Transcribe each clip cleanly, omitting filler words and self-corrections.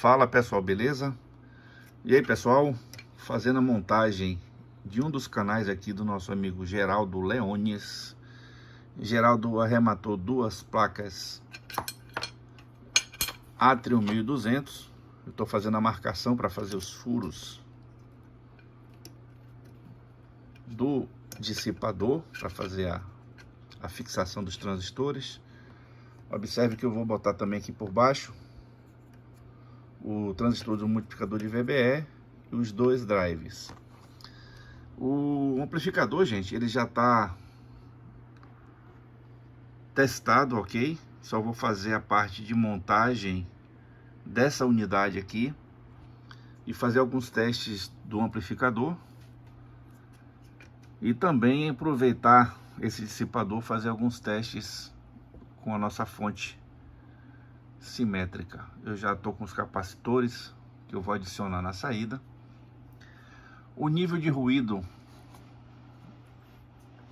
Fala pessoal, beleza? E aí pessoal, fazendo a montagem de um dos canais aqui do nosso amigo Geraldo Leones. Geraldo arrematou duas placas Atrium 1200. Eu estou fazendo a marcação para fazer os furos do dissipador, para fazer a fixação dos transistores. Observe que eu vou botar também aqui por baixo o transistor do multiplicador de VBE e os dois drives. O amplificador, gente, ele já está testado, ok? Só vou fazer a parte de montagem dessa unidade aqui e fazer alguns testes do amplificador e também aproveitar esse dissipador, fazer alguns testes com a nossa fonte simétrica. Eu já estou com os capacitores que eu vou adicionar na saída. O nível de ruído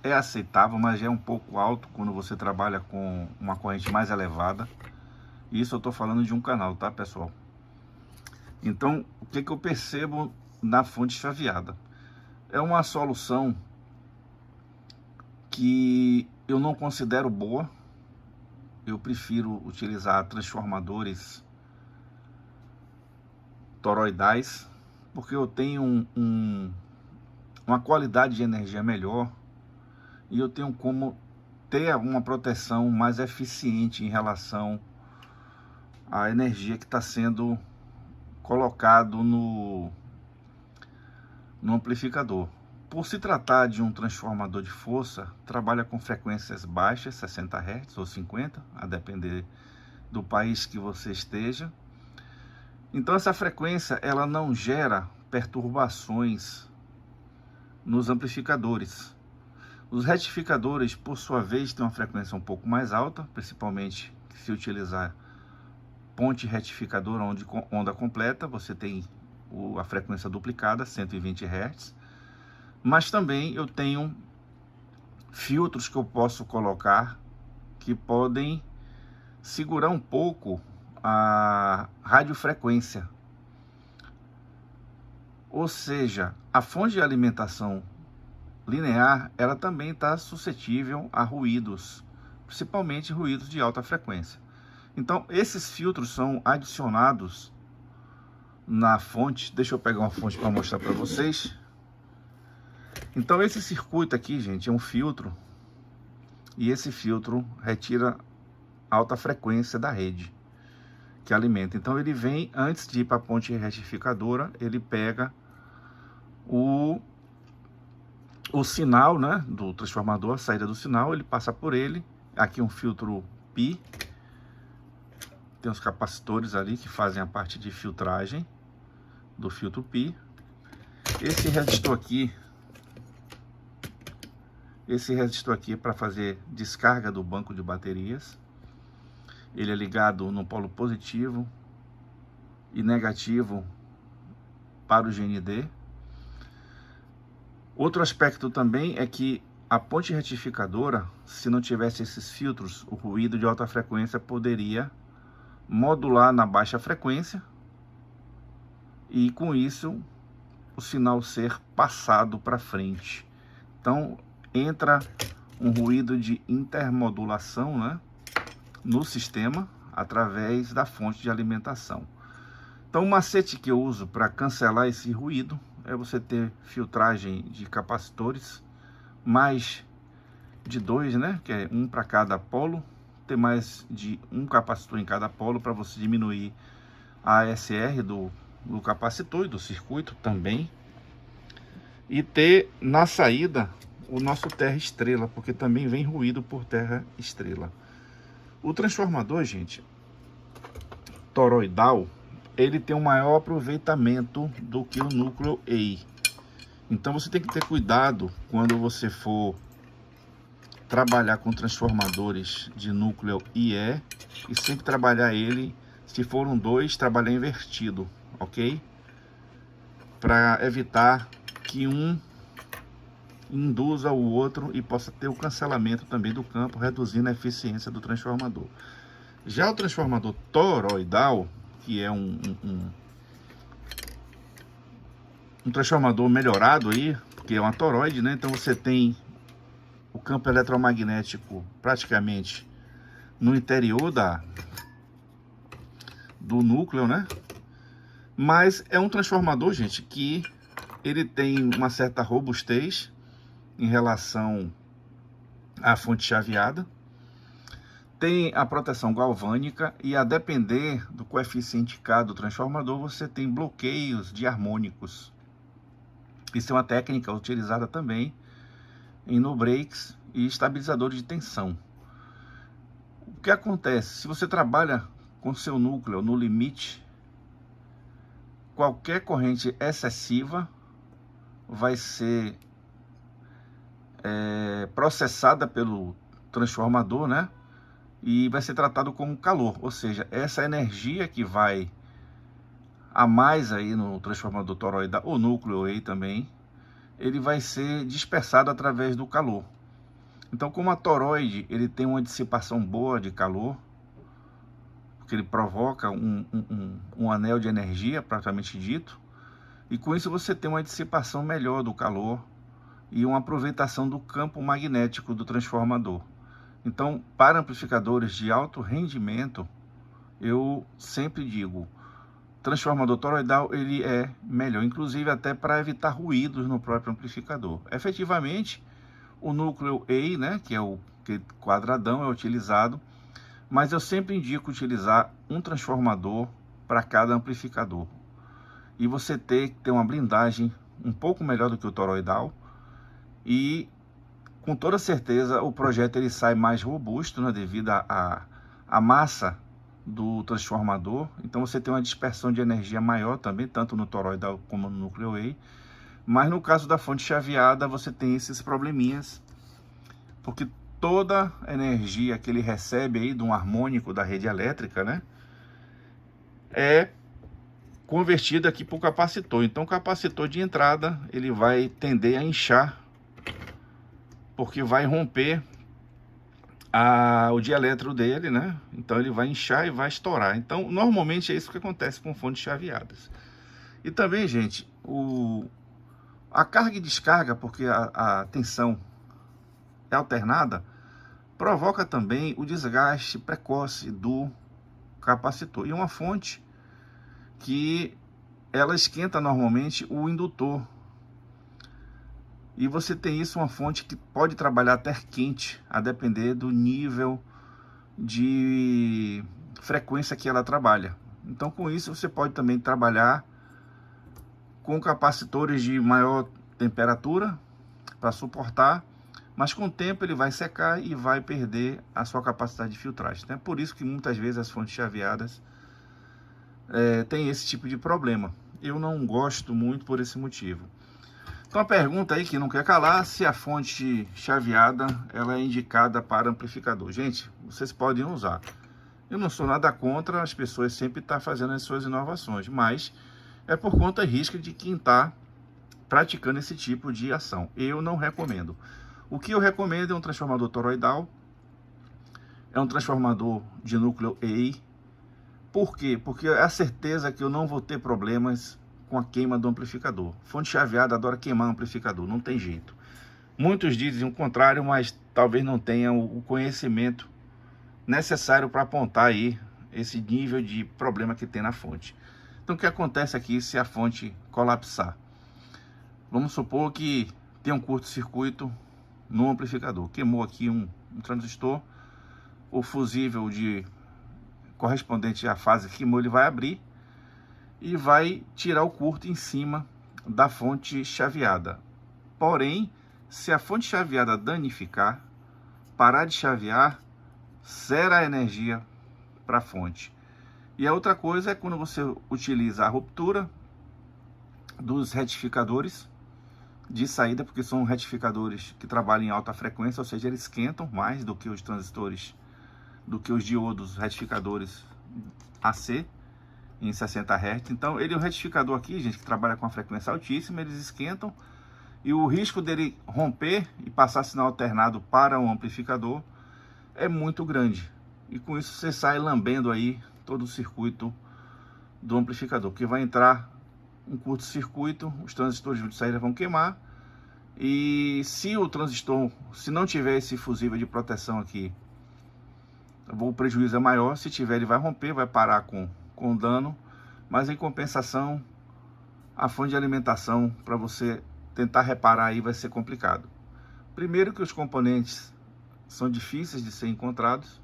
é aceitável, mas é um pouco alto quando você trabalha com uma corrente mais elevada. Isso eu estou falando de um canal, tá pessoal? Então, o que eu percebo na fonte chaveada? É uma solução que eu não considero boa. Eu prefiro utilizar transformadores toroidais, porque eu tenho uma qualidade de energia melhor e eu tenho como ter uma proteção mais eficiente em relação à energia que está sendo colocado no amplificador. Por se tratar de um transformador de força, trabalha com frequências baixas, 60 Hz ou 50, a depender do país que você esteja. Então essa frequência ela não gera perturbações nos amplificadores. Os retificadores, por sua vez, têm uma frequência um pouco mais alta, principalmente se utilizar ponte retificador onde onda completa, você tem a frequência duplicada, 120 Hz. Mas também eu tenho filtros que eu posso colocar que podem segurar um pouco a radiofrequência. Ou seja, a fonte de alimentação linear, ela também está suscetível a ruídos, principalmente ruídos de alta frequência. Então, esses filtros são adicionados na fonte. Deixa eu pegar uma fonte para mostrar para vocês. Então esse circuito aqui, gente, é um filtro, e esse filtro retira alta frequência da rede que alimenta. Então ele vem, antes de ir para a ponte retificadora, ele pega o sinal, né, do transformador, a saída do sinal, ele passa por ele. Aqui um filtro pi, tem os capacitores ali que fazem a parte de filtragem do filtro pi. Esse resistor aqui é para fazer descarga do banco de baterias. Ele é ligado no polo positivo e negativo para o GND. Outro aspecto também é que a ponte retificadora, se não tivesse esses filtros, o ruído de alta frequência poderia modular na baixa frequência e com isso o sinal ser passado para frente. Então entra um ruído de intermodulação, né, no sistema através da fonte de alimentação. Então o macete que eu uso para cancelar esse ruído é você ter filtragem de capacitores, mais de dois, né, que é um para cada polo, ter mais de um capacitor em cada polo para você diminuir a ASR do capacitor e do circuito também, e ter na saída o nosso terra estrela, porque também vem ruído por terra estrela. O transformador, gente, toroidal, ele tem um maior aproveitamento do que o núcleo EI. Então você tem que ter cuidado quando você for trabalhar com transformadores de núcleo IE, e sempre trabalhar ele, se foram dois, trabalhar invertido, ok? Para evitar que um induza o outro e possa ter o cancelamento também do campo, reduzindo a eficiência do transformador. Já o transformador toroidal, que é um transformador melhorado aí, porque é uma toroide, né? Então você tem o campo eletromagnético praticamente no interior do núcleo, né? Mas é um transformador, gente, que ele tem uma certa robustez em relação à fonte chaveada. Tem a proteção galvânica e, a depender do coeficiente K do transformador, você tem bloqueios de harmônicos. Isso é uma técnica utilizada também em no-breaks e estabilizadores de tensão. O que acontece? Se você trabalha com seu núcleo no limite, qualquer corrente excessiva vai ser processada pelo transformador, né? E vai ser tratado como calor, ou seja, essa energia que vai a mais aí no transformador toroidal, ou núcleo aí também, ele vai ser dispersado através do calor. Então, como a toroide ele tem uma dissipação boa de calor, porque ele provoca um anel de energia, propriamente dito, e com isso você tem uma dissipação melhor do calor e uma aproveitação do campo magnético do transformador. Então, para amplificadores de alto rendimento, eu sempre digo, transformador toroidal ele é melhor, inclusive até para evitar ruídos no próprio amplificador. Efetivamente, o núcleo A, né, que é o quadradão, é utilizado, mas eu sempre indico utilizar um transformador para cada amplificador. E você ter que ter uma blindagem um pouco melhor do que o toroidal, e com toda certeza o projeto ele sai mais robusto, né, devido à massa do transformador. Então você tem uma dispersão de energia maior também, tanto no toroidal como no núcleo A. Mas no caso da fonte chaveada você tem esses probleminhas, porque toda a energia que ele recebe aí de um harmônico da rede elétrica, né, é convertida aqui para o capacitor. Então o capacitor de entrada ele vai tender a inchar, porque vai romper o dielétrico dele, né? Então ele vai inchar e vai estourar. Então normalmente é isso que acontece com fontes chaveadas. E também, gente, a carga e descarga, porque a tensão é alternada, provoca também o desgaste precoce do capacitor. E uma fonte que ela esquenta normalmente o indutor. E você tem isso, uma fonte que pode trabalhar até quente, a depender do nível de frequência que ela trabalha. Então, com isso, você pode também trabalhar com capacitores de maior temperatura para suportar, mas com o tempo ele vai secar e vai perder a sua capacidade de filtragem. É por isso que muitas vezes as fontes chaveadas têm esse tipo de problema. Eu não gosto muito por esse motivo. Então a pergunta aí que não quer calar, se a fonte chaveada ela é indicada para amplificador. Gente, vocês podem usar. Eu não sou nada contra, as pessoas sempre estão fazendo as suas inovações, mas é por conta e risco de quem está praticando esse tipo de ação. Eu não recomendo. O que eu recomendo é um transformador toroidal, é um transformador de núcleo A. Por quê? Porque é a certeza que eu não vou ter problemas com a queima do amplificador. Fonte chaveada adora queimar amplificador, não tem jeito. Muitos dizem o contrário, mas talvez não tenham o conhecimento necessário para apontar aí esse nível de problema que tem na fonte. Então o que acontece aqui se a fonte colapsar? Vamos supor que tem um curto-circuito no amplificador. Queimou aqui um transistor, o fusível correspondente à fase que queimou, ele vai abrir e vai tirar o curto em cima da fonte chaveada. Porém, se a fonte chaveada danificar, parar de chavear, zera a energia para a fonte. E a outra coisa é quando você utiliza a ruptura dos retificadores de saída, porque são retificadores que trabalham em alta frequência, ou seja, eles esquentam mais do que os transistores, do que os diodos retificadores AC em 60 Hz. Então ele é um retificador aqui, gente, que trabalha com a frequência altíssima, eles esquentam, e o risco dele romper e passar sinal alternado para um amplificador é muito grande. E com isso você sai lambendo aí todo o circuito do amplificador, porque vai entrar um curto-circuito, os transistores de saída vão queimar, e se o transistor, se não tiver esse fusível de proteção aqui, o prejuízo é maior. Se tiver, ele vai romper, vai parar com dano, mas em compensação, a fonte de alimentação, para você tentar reparar aí, vai ser complicado. Primeiro que os componentes são difíceis de ser encontrados.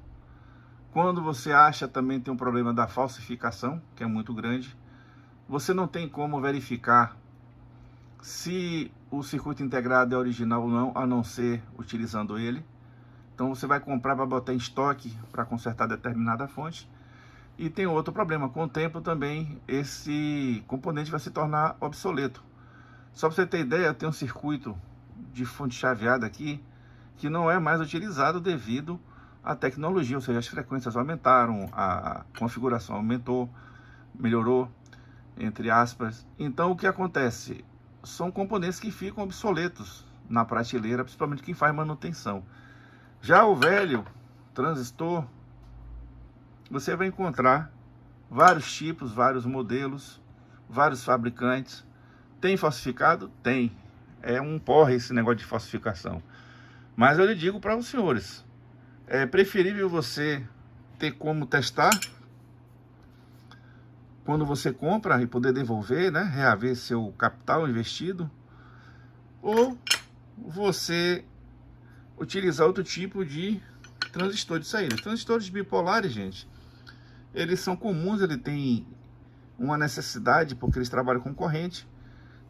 Quando você acha, também tem um problema da falsificação, que é muito grande. Você não tem como verificar se o circuito integrado é original ou não, a não ser utilizando ele. Então você vai comprar para botar em estoque para consertar determinada fonte. E tem outro problema, com o tempo também esse componente vai se tornar obsoleto. Só para você ter ideia, tem um circuito de fonte chaveada aqui que não é mais utilizado devido à tecnologia, ou seja, as frequências aumentaram, a configuração aumentou, melhorou, entre aspas. Então o que acontece? São componentes que ficam obsoletos na prateleira, principalmente quem faz manutenção. Já o velho transistor, você vai encontrar vários tipos, vários modelos, vários fabricantes. Tem falsificado? Tem. É um porre esse negócio de falsificação. Mas eu lhe digo para os senhores, é preferível você ter como testar quando você compra e poder devolver, né, reaver seu capital investido, ou você utilizar outro tipo de transistor de saída. Transistores bipolares, gente, eles são comuns, ele tem uma necessidade porque eles trabalham com corrente.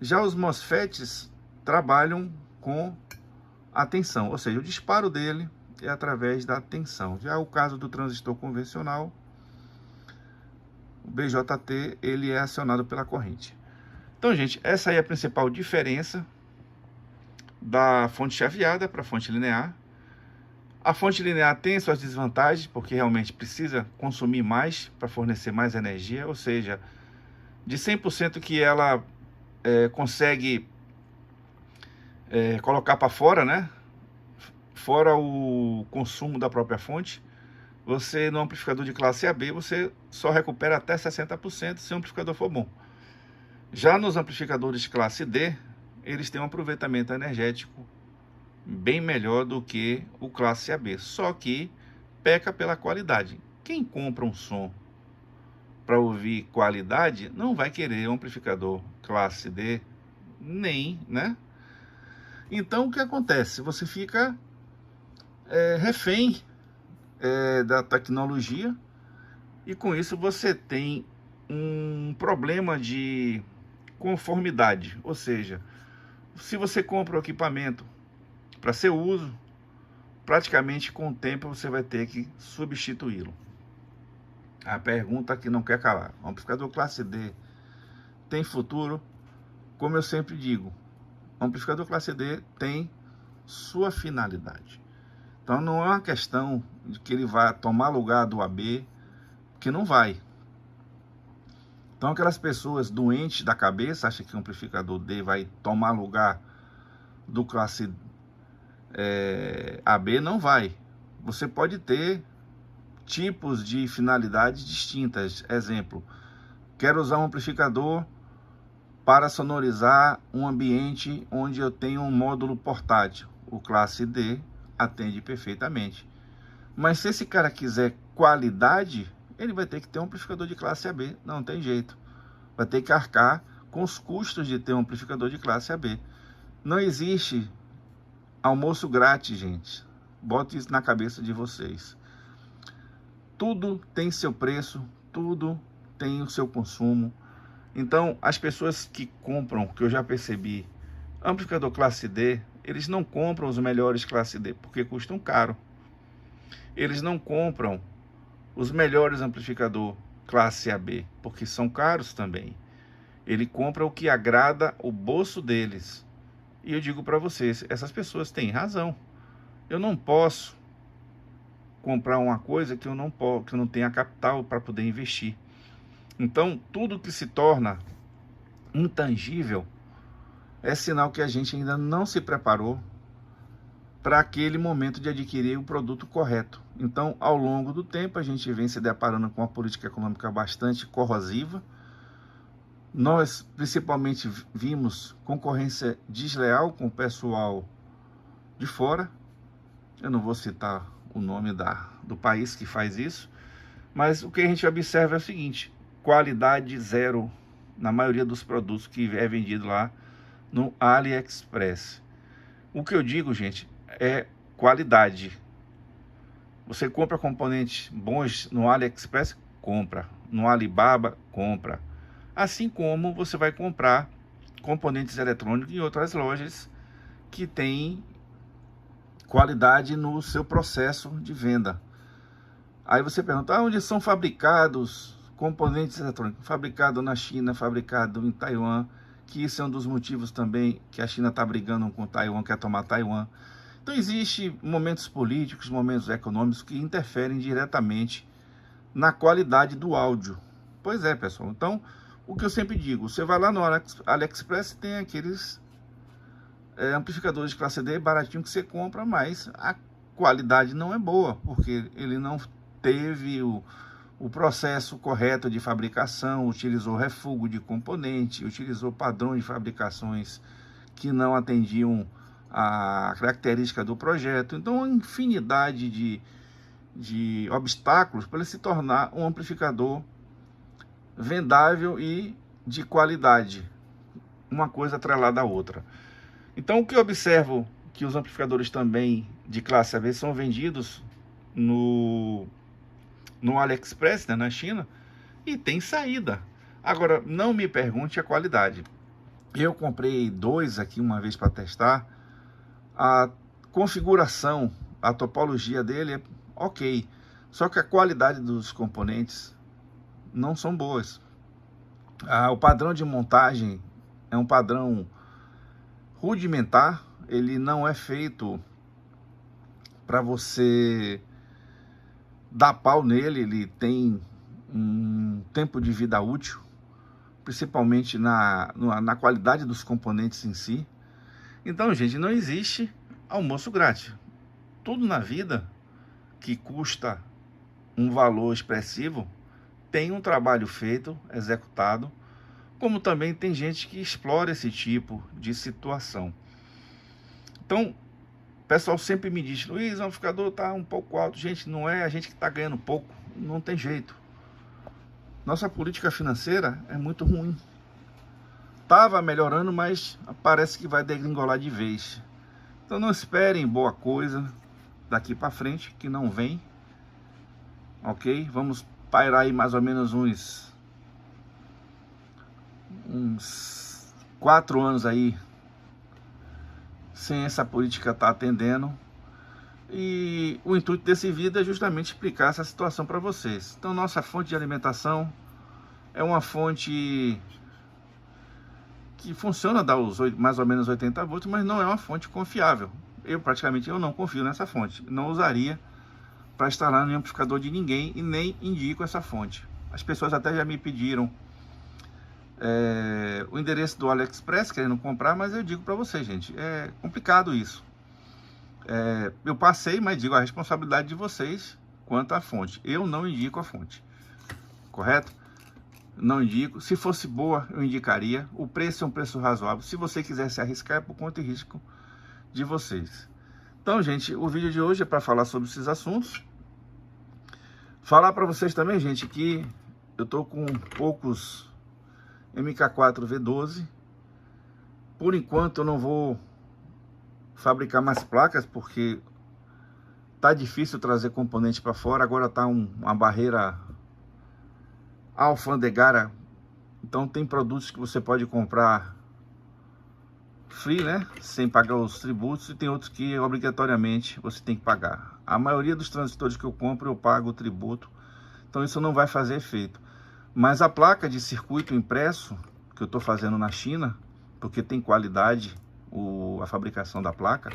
Já os MOSFETs trabalham com a tensão, ou seja, o disparo dele é através da tensão. Já o caso do transistor convencional, o BJT, ele é acionado pela corrente. Então, gente, essa aí é a principal diferença da fonte chaveada para a fonte linear. A fonte linear tem suas desvantagens, porque realmente precisa consumir mais para fornecer mais energia, ou seja, de 100% que ela consegue colocar para fora, né? Fora o consumo da própria fonte, você no amplificador de classe AB, você só recupera até 60% se o amplificador for bom. Já nos amplificadores de classe D, eles têm um aproveitamento energético bem melhor do que o classe AB, só que peca pela qualidade. Quem compra um som para ouvir qualidade, não vai querer um amplificador classe D, nem, né? Então o que acontece? Você fica refém da tecnologia, e com isso você tem um problema de conformidade, ou seja, se você compra o equipamento para seu uso, praticamente com o tempo você vai ter que substituí-lo. A pergunta que não quer calar: o amplificador classe D tem futuro? Como eu sempre digo, o amplificador classe D tem sua finalidade. Então não é uma questão de que ele vai tomar lugar do AB, que não vai. Então aquelas pessoas doentes da cabeça acham que o amplificador D vai tomar lugar do classe AB, não vai. Você pode ter tipos de finalidades distintas. Exemplo, quero usar um amplificador para sonorizar um ambiente onde eu tenho um módulo portátil. O classe D atende perfeitamente. Mas se esse cara quiser qualidade, ele vai ter que ter um amplificador de classe AB. Não tem jeito. Vai ter que arcar com os custos de ter um amplificador de classe AB. Não existe almoço grátis, gente. Bote isso na cabeça de vocês. Tudo tem seu preço, tudo tem o seu consumo. Então, as pessoas que compram, que eu já percebi, amplificador classe D, eles não compram os melhores classe D porque custam caro. Eles não compram os melhores amplificador classe AB porque são caros também. Ele compra o que agrada o bolso deles. E eu digo para vocês, essas pessoas têm razão. Eu não posso comprar uma coisa que eu não tenha capital para poder investir. Então, tudo que se torna intangível é sinal que a gente ainda não se preparou para aquele momento de adquirir o produto correto. Então, ao longo do tempo, a gente vem se deparando com uma política econômica bastante corrosiva. Nós, principalmente, vimos concorrência desleal com o pessoal de fora. Eu não vou citar o nome do país que faz isso, mas o que a gente observa é o seguinte: qualidade zero na maioria dos produtos que é vendido lá no AliExpress. O que eu digo, gente, é qualidade. Você compra componentes bons no AliExpress? Compra. No Alibaba? Compra. Assim como você vai comprar componentes eletrônicos em outras lojas que têm qualidade no seu processo de venda. Aí você pergunta, onde são fabricados componentes eletrônicos? Fabricado na China, fabricado em Taiwan, que isso é um dos motivos também que a China está brigando com Taiwan, quer tomar Taiwan. Então existem momentos políticos, momentos econômicos que interferem diretamente na qualidade do áudio. Pois é, pessoal. Então, o que eu sempre digo, você vai lá no AliExpress, tem aqueles amplificadores de classe D baratinho que você compra, mas a qualidade não é boa, porque ele não teve o processo correto de fabricação, utilizou refúgio de componente, utilizou padrões de fabricações que não atendiam a característica do projeto. Então, uma infinidade de obstáculos para ele se tornar um amplificador vendável e de qualidade, uma coisa atrelada à outra. Então, o que eu observo que os amplificadores também de classe AB são vendidos no AliExpress, né, na China, e tem saída. Agora, não me pergunte a qualidade. Eu comprei 2 aqui uma vez para testar. A configuração, a topologia dele é ok, só que a qualidade dos componentes não são boas. O padrão de montagem é um padrão rudimentar, ele não é feito para você dar pau nele, ele tem um tempo de vida útil, principalmente na qualidade dos componentes em si. Então, gente, não existe almoço grátis. Tudo na vida que custa um valor expressivo tem um trabalho feito, executado, como também tem gente que explora esse tipo de situação. Então, o pessoal sempre me diz, Luiz, o amplificador está um pouco alto. Gente, não é a gente que está ganhando pouco, não tem jeito. Nossa política financeira é muito ruim. Estava melhorando, mas parece que vai degringolar de vez. Então não esperem boa coisa daqui para frente, que não vem. Ok? Vamos pairar aí mais ou menos uns 4 anos aí sem essa política estar atendendo. E o intuito desse vídeo é justamente explicar essa situação para vocês. Então, nossa fonte de alimentação é uma fonte que funciona, dá mais ou menos 80 volts, mas não é uma fonte confiável. Eu não confio nessa fonte. Não usaria para instalar no amplificador de ninguém e nem indico essa fonte. As pessoas até já me pediram o endereço do AliExpress querendo comprar, mas eu digo para vocês, gente, é complicado isso. Eu passei, mas digo a responsabilidade de vocês quanto à fonte. Eu não indico a fonte, correto? Não indico. Se fosse boa, eu indicaria. O preço é um preço razoável. Se você quiser se arriscar, é por conta e risco de vocês. Então, gente, o vídeo de hoje é para falar sobre esses assuntos. Falar para vocês também, gente, que eu tô com poucos MK4V12. Por enquanto eu não vou fabricar mais placas, porque tá difícil trazer componente para fora. Agora tá uma barreira alfandegária. Então tem produtos que você pode comprar free, né, sem pagar os tributos, e tem outros que obrigatoriamente você tem que pagar. A maioria dos transistores que eu compro eu pago o tributo, então isso não vai fazer efeito. Mas a placa de circuito impresso que eu estou fazendo na China, porque tem qualidade a fabricação da placa.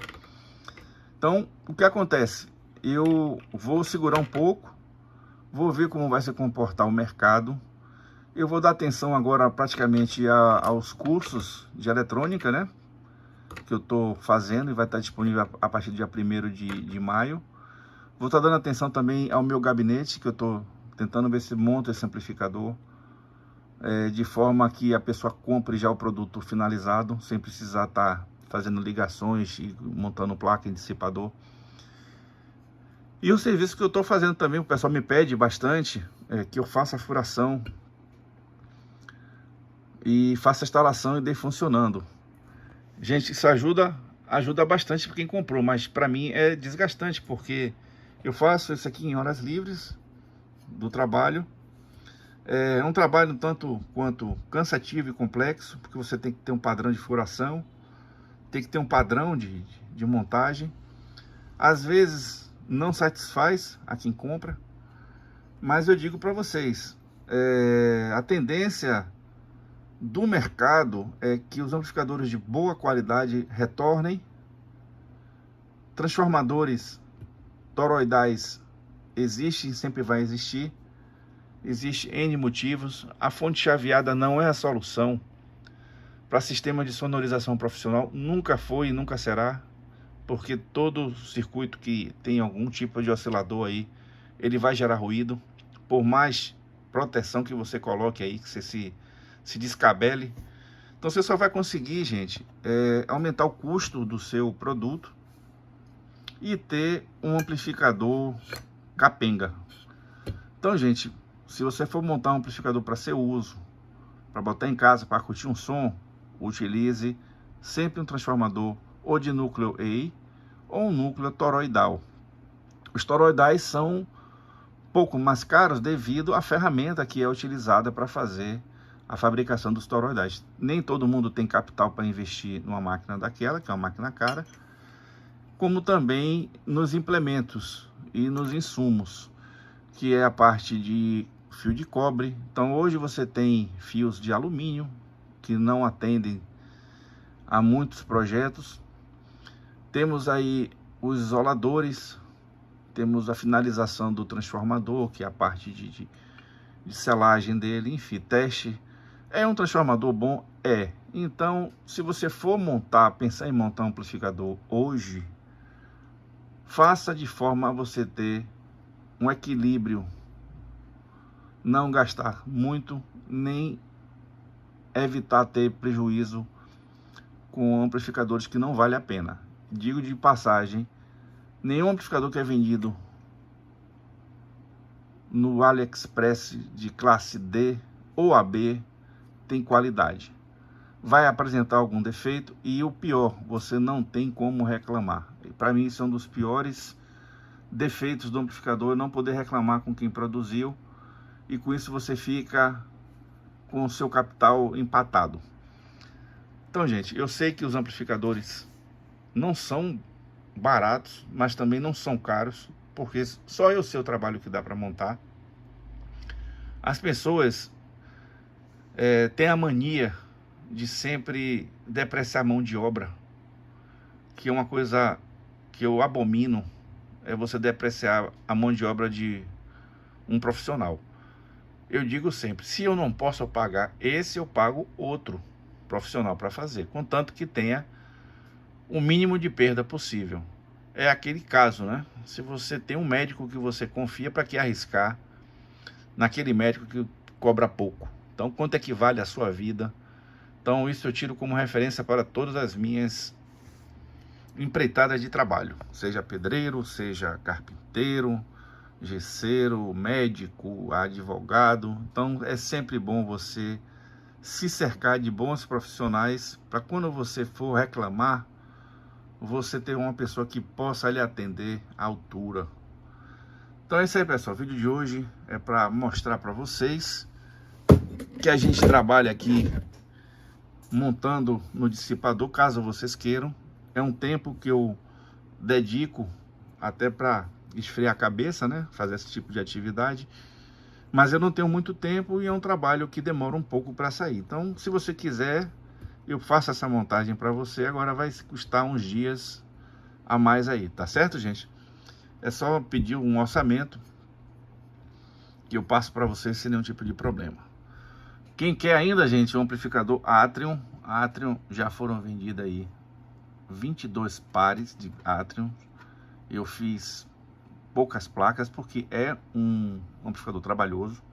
Então, o que acontece? Eu vou segurar um pouco, vou ver como vai se comportar o mercado. Eu vou dar atenção agora praticamente aos cursos de eletrônica, né? que eu estou fazendo e vai estar disponível a partir do dia 1º de maio. Vou estar dando atenção também ao meu gabinete, que eu estou tentando ver se monta esse amplificador, de forma que a pessoa compre já o produto finalizado, sem precisar estar fazendo ligações e montando placa e dissipador. E o serviço que eu estou fazendo também, o pessoal me pede bastante, que eu faça a furação e faça a instalação e dê funcionando. Gente, isso ajuda bastante para quem comprou, mas para mim é desgastante, porque eu faço isso aqui em horas livres do trabalho. É um trabalho tanto quanto cansativo e complexo, porque você tem que ter um padrão de furação, tem que ter um padrão de montagem. Às vezes não satisfaz a quem compra, mas eu digo para vocês, a tendência do mercado é que os amplificadores de boa qualidade retornem. Transformadores toroidais existem, sempre vai existir. Existe N motivos. A fonte chaveada não é a solução para sistema de sonorização profissional, nunca foi e nunca será, porque todo circuito que tem algum tipo de oscilador aí, ele vai gerar ruído, por mais proteção que você coloque aí, que você se descabele. Então você só vai conseguir, gente, aumentar o custo do seu produto e ter um amplificador capenga. Então, gente, se você for montar um amplificador para seu uso, para botar em casa, para curtir um som, utilize sempre um transformador ou de núcleo EI ou um núcleo toroidal. Os toroidais são pouco mais caros devido à ferramenta que é utilizada para fazer a fabricação dos toroidais. Nem todo mundo tem capital para investir numa máquina daquela, que é uma máquina cara, como também nos implementos e nos insumos, que é a parte de fio de cobre. Então hoje você tem fios de alumínio que não atendem a muitos projetos. Temos aí os isoladores, temos a finalização do transformador, que é a parte de selagem dele, enfim, teste. É um transformador bom? É. Então, se você for pensar em montar um amplificador hoje, faça de forma a você ter um equilíbrio, não gastar muito, nem evitar ter prejuízo com amplificadores que não vale a pena. Digo de passagem, nenhum amplificador que é vendido no AliExpress de classe D ou AB tem qualidade. Vai apresentar algum defeito e o pior, você não tem como reclamar. Para mim, isso é um dos piores defeitos do amplificador, não poder reclamar com quem produziu, e com isso você fica com o seu capital empatado. Então, gente, eu sei que os amplificadores não são baratos, mas também não são caros, porque só eu sei o trabalho que dá para montar. As pessoas têm a mania de sempre depreciar a mão de obra, que é uma coisa que eu abomino, é você depreciar a mão de obra de um profissional. Eu digo sempre, se eu não posso pagar esse, eu pago outro profissional para fazer, contanto que tenha o mínimo de perda possível. É aquele caso, né? Se você tem um médico que você confia, para que arriscar naquele médico que cobra pouco? Então, quanto é que vale a sua vida? Então, isso eu tiro como referência para todas as minhas empreitadas de trabalho, seja pedreiro, seja carpinteiro, gesseiro, médico, advogado. Então é sempre bom você se cercar de bons profissionais, para quando você for reclamar, você ter uma pessoa que possa lhe atender à altura. Então é isso aí, pessoal. O vídeo de hoje é para mostrar para vocês que a gente trabalha aqui montando no dissipador, caso vocês queiram. É um tempo que eu dedico até para esfriar a cabeça, né? Fazer esse tipo de atividade. Mas eu não tenho muito tempo e é um trabalho que demora um pouco para sair. Então, se você quiser, eu faço essa montagem para você. Agora vai custar uns dias a mais aí, tá certo, gente? É só pedir um orçamento que eu passo para vocês sem nenhum tipo de problema. Quem quer ainda, gente, o amplificador Atrium já foram vendidos aí 22 pares de Atrium. Eu fiz poucas placas porque é um amplificador trabalhoso.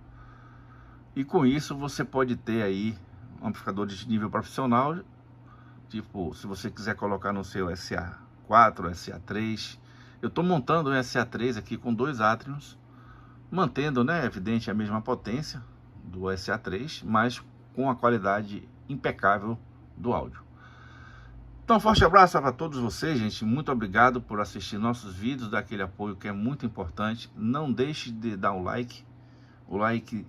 E com isso você pode ter aí amplificadores de nível profissional. Tipo, se você quiser colocar no seu SA4, SA3. Eu estou montando um SA3 aqui com 2 Atriums, mantendo, né, evidente, a mesma potência do SA3, mas com a qualidade impecável do áudio. Então, forte abraço para todos vocês, gente. Muito obrigado por assistir nossos vídeos, dar aquele apoio que é muito importante. Não deixe de dar um like. O like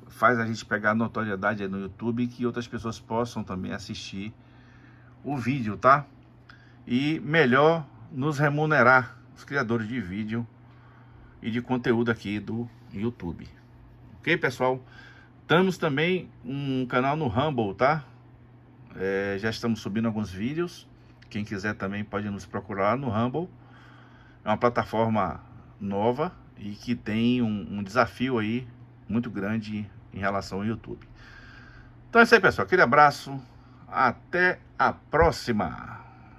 faz a gente pegar notoriedade aí no YouTube e que outras pessoas possam também assistir o vídeo, tá? E melhor nos remunerar, os criadores de vídeo e de conteúdo aqui do YouTube. Ok, pessoal? Temos também um canal no Rumble, tá? Já estamos subindo alguns vídeos. Quem quiser também pode nos procurar no Rumble. É uma plataforma nova e que tem um desafio aí muito grande em relação ao YouTube. Então é isso aí, pessoal. Aquele abraço. Até a próxima.